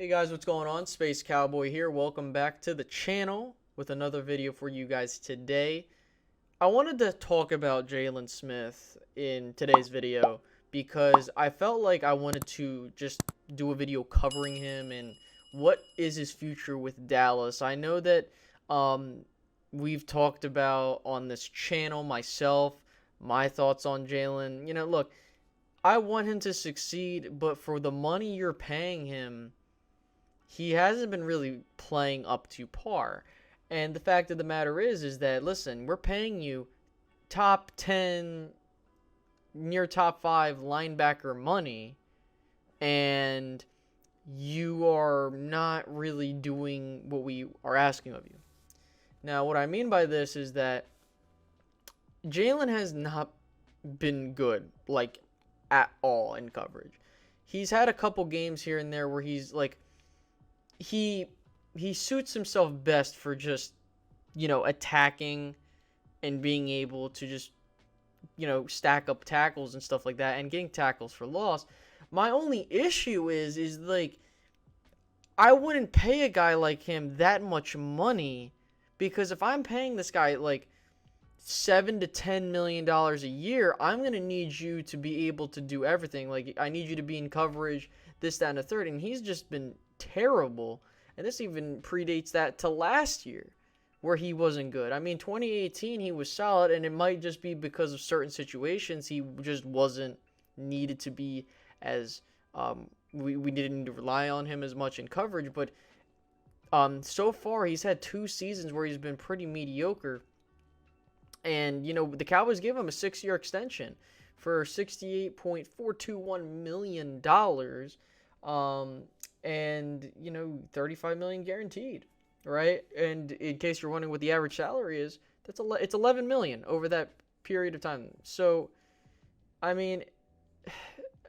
Hey guys, what's going on? Space Cowboy here. Welcome back to the channel with another video for you guys today. I wanted to talk about Jaylon Smith in today's video because I felt like I wanted to just do a video covering him and what is his future with Dallas. I know that we've talked about on this channel myself, my thoughts on Jaylon. Look, I want him to succeed, but for the money you're paying him, he hasn't been really playing up to par. And the fact of the matter is that, listen, we're paying you top 10, near top 5 linebacker money, and you are not really doing what we are asking of you. Now, what I mean by this is that Jaylon has not been good, like, at all in coverage. He's had a couple games here and there where he's like, he suits himself best for just, attacking and being able to just, stack up tackles and stuff like that and getting tackles for loss. My only issue is like, I wouldn't pay a guy like him that much money, because if I'm paying this guy like $7 to $10 million a year, I'm gonna need you to be able to do everything. Like, I need you to be in coverage, this, that, and the third. And he's just been terrible. And this even predates that to last year, where he wasn't good. I mean, 2018 he was solid, and it might just be because of certain situations he just wasn't needed to be as we didn't need to rely on him as much in coverage. But so far he's had 2 seasons where he's been pretty mediocre. And, the Cowboys gave him a 6-year extension for $68.421 million. And, $35 million guaranteed, right? And in case you're wondering what the average salary is, it's $11 million over that period of time. So, I mean,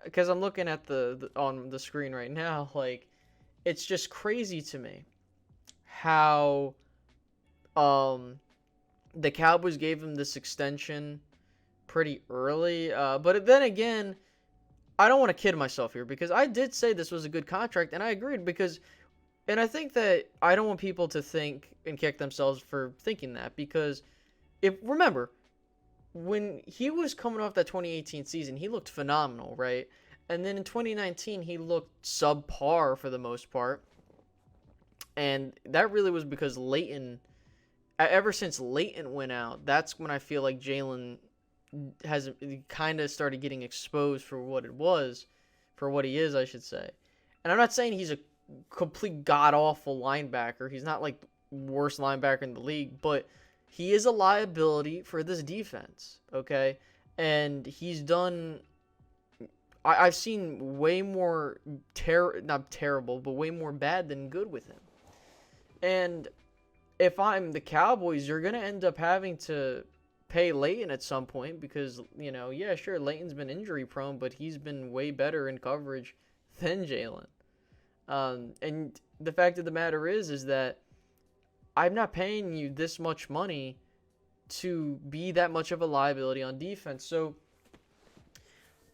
because I'm looking at the on the screen right now, like, it's just crazy to me how the Cowboys gave him this extension pretty early. But then again, I don't want to kid myself here, because I did say this was a good contract, and I agreed, and I think that I don't want people to think and kick themselves for thinking that, because remember, when he was coming off that 2018 season, he looked phenomenal, right? And then in 2019, he looked subpar for the most part. And that really was because ever since Leighton went out, that's when I feel like Jaylon has kind of started getting exposed for what he is, I should say. And I'm not saying he's a complete god-awful linebacker. He's not like the worst linebacker in the league, but he is a liability for this defense, okay? And he's done... I've seen way more not terrible, but way more bad than good with him. And if I'm the Cowboys, you're going to end up having to pay Leighton at some point, because, yeah, sure, Leighton's been injury prone, but he's been way better in coverage than Jaylon. And the fact of the matter is that I'm not paying you this much money to be that much of a liability on defense. So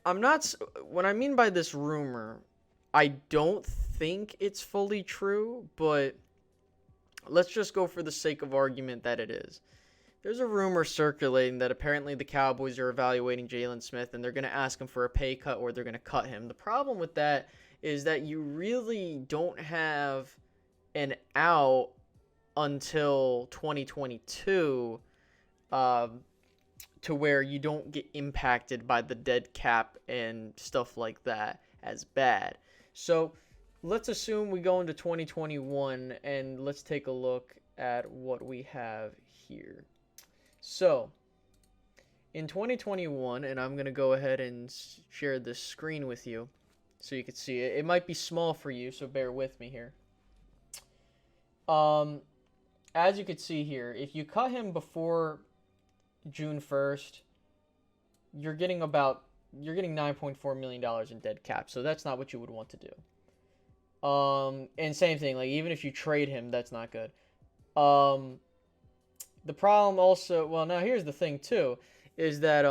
what I mean by this rumor, I don't think it's fully true, but let's just go for the sake of argument that it is. There's a rumor circulating that apparently the Cowboys are evaluating Jaylon Smith, and they're going to ask him for a pay cut, or they're going to cut him. The problem with that is that you really don't have an out until 2022 to where you don't get impacted by the dead cap and stuff like that as bad. So let's assume we go into 2021, and let's take a look at what we have here. So, in 2021, and I'm going to go ahead and share this screen with you so you can see it. It might be small for you, so bear with me here. As you can see here, if you cut him before June 1st, you're getting $9.4 million in dead cap, so that's not what you would want to do. And same thing, like, even if you trade him, that's not good. The problem also, well, now here's the thing too, is that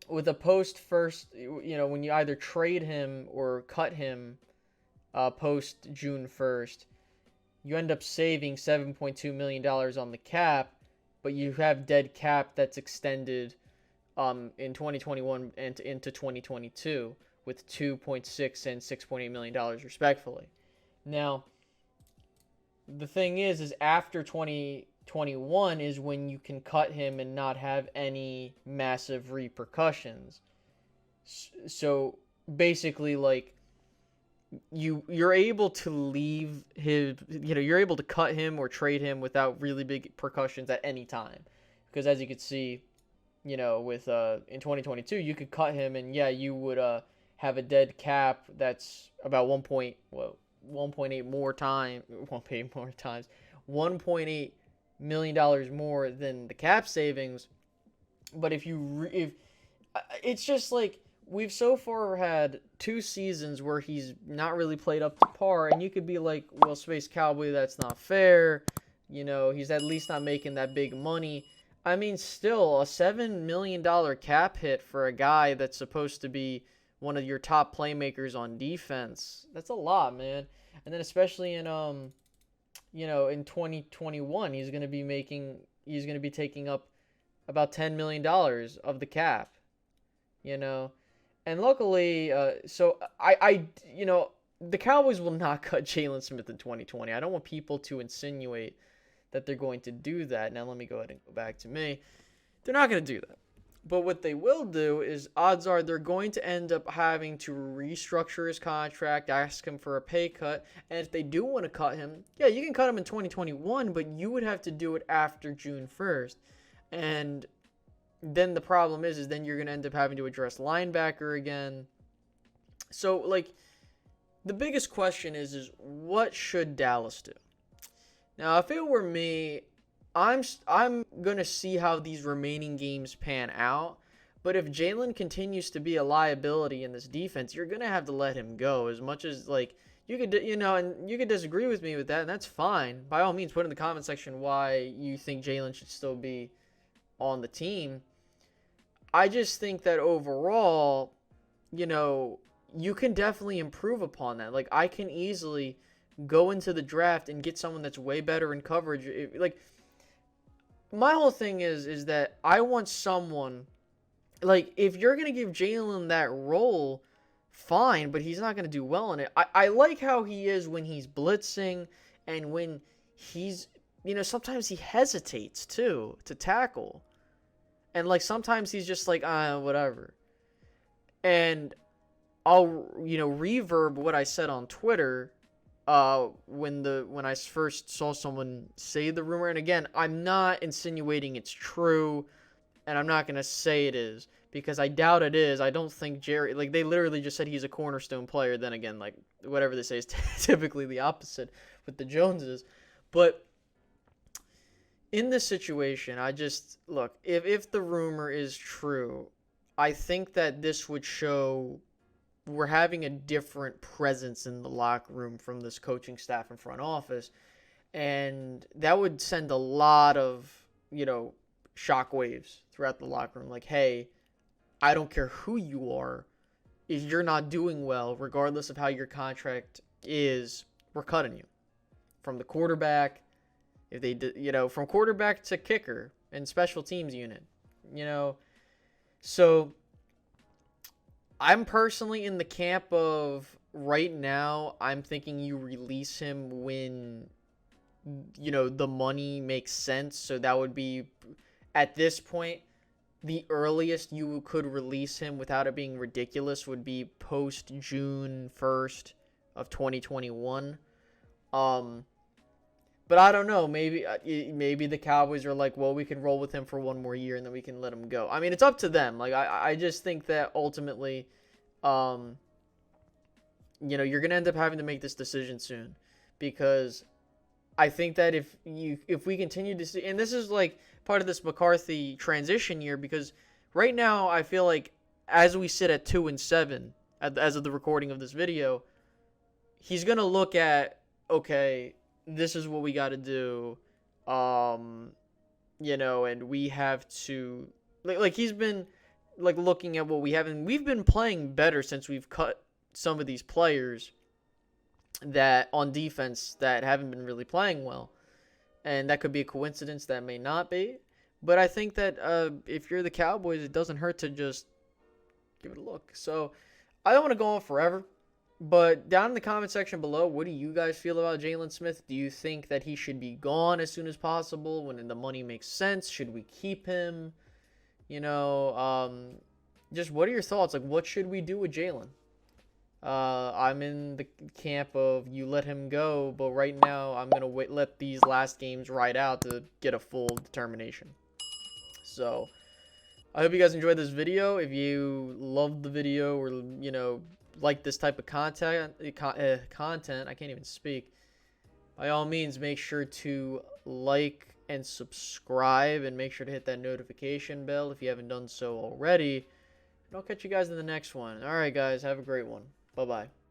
with a post first, when you either trade him or cut him post June 1st, you end up saving $7.2 million on the cap, but you have dead cap that's extended in 2021 and into 2022 with 2.6 and $6.8 million respectively. Now, the thing is after 2021 is when you can cut him and not have any massive repercussions. So basically, like, you're able to leave his, you're able to cut him or trade him without really big repercussions at any time, because as you can see, with in 2022 you could cut him and you would have a dead cap that's about 1.8 more times 1.8 million dollars more than the cap savings. But if it's just like, we've so far had 2 seasons where he's not really played up to par, and you could be like, well, Space Cowboy, that's not fair. He's at least not making that big money. I mean, still, a $7 million cap hit for a guy that's supposed to be one of your top playmakers on defense. That's a lot, man. And then especially in in 2021, he's going to be taking up about $10 million of the cap. And luckily, so the Cowboys will not cut Jaylon Smith in 2020. I don't want people to insinuate that they're going to do that. Now let me go ahead and go back to me. They're not going to do that. But what they will do is, odds are they're going to end up having to restructure his contract, ask him for a pay cut. And if they do want to cut him, you can cut him in 2021, but you would have to do it after June 1st. And then the problem is then you're going to end up having to address linebacker again. So, like, the biggest question is what should Dallas do? Now, if it were me, I'm going to see how these remaining games pan out. But if Jaylon continues to be a liability in this defense, you're going to have to let him go. As much as, like, you could, and you could disagree with me with that, and that's fine. By all means, put in the comment section why you think Jaylon should still be on the team. I just think that overall, you can definitely improve upon that. Like, I can easily go into the draft and get someone that's way better in coverage. Like, my whole thing is that I want someone, like, if you're going to give Jaylon that role, fine, but he's not going to do well in it. I like how he is when he's blitzing, and when he's, sometimes he hesitates, too, to tackle. And, like, sometimes he's just like, whatever. And I'll, reverb what I said on Twitter when I first saw someone say the rumor. And again, I'm not insinuating it's true, and I'm not going to say it is, because I doubt it is. I don't think Jerry, like, they literally just said he's a cornerstone player. Then again, like, whatever they say is typically the opposite with the Joneses. But in this situation, look, if the rumor is true, I think that this would show we're having a different presence in the locker room from this coaching staff and front office. And that would send a lot of, shockwaves throughout the locker room. Like, hey, I don't care who you are. If you're not doing well, regardless of how your contract is, we're cutting you. From the quarterback, if they did, from quarterback to kicker and special teams unit, So I'm personally in the camp of, right now, I'm thinking you release him when, the money makes sense. So that would be, at this point, the earliest you could release him without it being ridiculous would be post June 1st of 2021. But I don't know. Maybe the Cowboys are like, well, we can roll with him for one more year and then we can let him go. I mean, it's up to them. Like, I just think that ultimately, you're going to end up having to make this decision soon, because I think that if we continue to see, and this is like part of this McCarthy transition year, because right now I feel like as we sit at 2-7 as of the recording of this video, he's going to look at, okay, this is what we got to do, and we have to, like he's been, like, looking at what we have, and we've been playing better since we've cut some of these players, that on defense that haven't been really playing well. And that could be a coincidence, that may not be. But I think that if you're the Cowboys, it doesn't hurt to just give it a look. So I don't want to go on forever, but down in the comment section below, what do you guys feel about Jaylon Smith? Do you think that he should be gone as soon as possible when the money makes sense? Should we keep him? You know, just what are your thoughts? Like, what should we do with Jaylon? I'm in the camp of you let him go, but right now I'm gonna let these last games ride out to get a full determination. So I hope you guys enjoyed this video. If you loved the video, or like this type of content, I can't even speak. By all means, make sure to like and subscribe, and make sure to hit that notification bell if you haven't done so already. And I'll catch you guys in the next one. All right, guys, have a great one. Bye-bye.